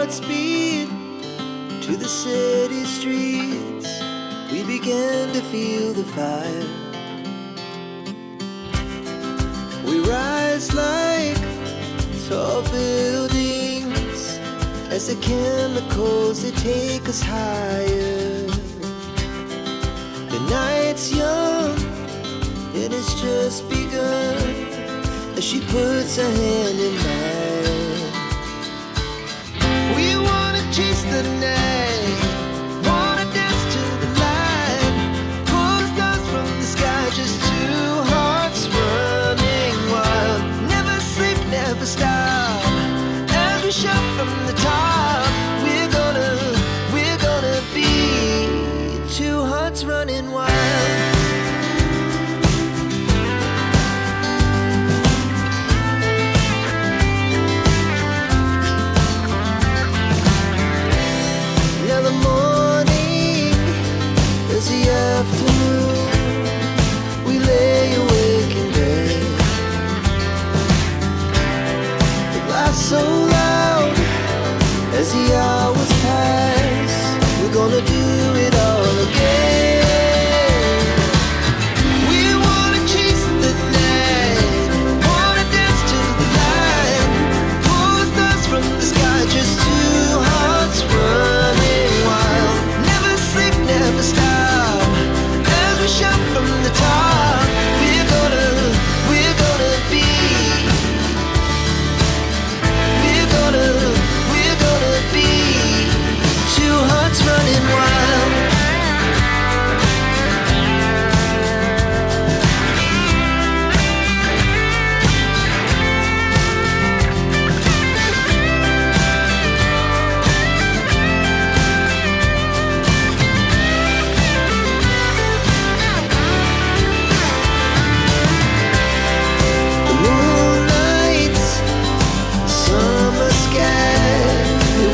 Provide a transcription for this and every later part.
hearts beat to the city streets. We began to feel the fire. We rise like tall buildings as the chemicals, they take us higher. The night's young and it's just begun as she puts her hand in mine. We wanna chase the night, wanna dance to the light, pull the stars from the sky, just two hearts running wild. Never sleep, never stop, as we shout from the top. We're gonna be two hearts running wild. Afternoon, we lay awake in bed. The laughs so loud as the hours pass. We're gonna do it all again. We wanna chase the night, wanna dance to the light, pull the stars from the sky, just two hearts running wild. Never sleep, never stop, shout from the top. We're gonna be. We're gonna be two hearts running wild.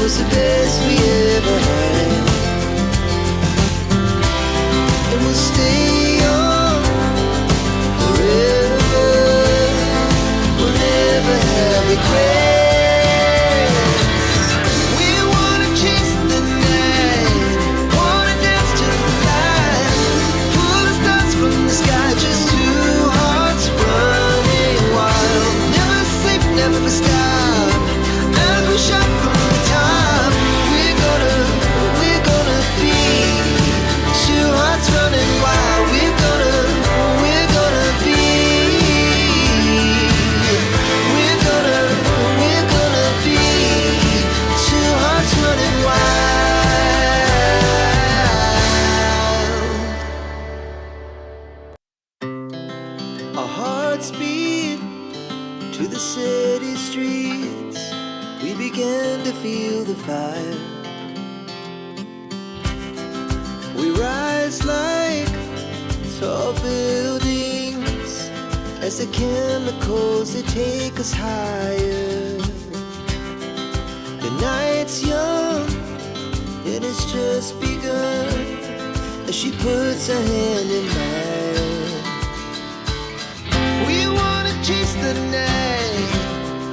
The best we ever had, and we'll stay on forever. We'll never have regrets. We wanna chase the night, wanna dance to the light, pull the stars from the sky, just two hearts running wild. Never sleep, never stop, as we shout from the top. Running wild, we're gonna be. We're gonna be two hearts running wild. Our hearts beat to the city streets. We began to feel the fire. We rise like tall buildings as the chemicals, they take us higher. The night's young and it's just begun as she puts her hand in mine. We wanna chase the night,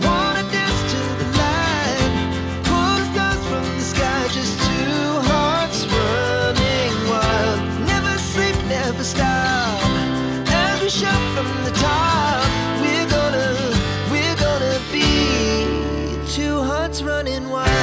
wanna dance to the light, pull the stars from the sky, just two hearts running wild. Never sleep, never stop, as we shout from the top. We're gonna be two hearts running wild.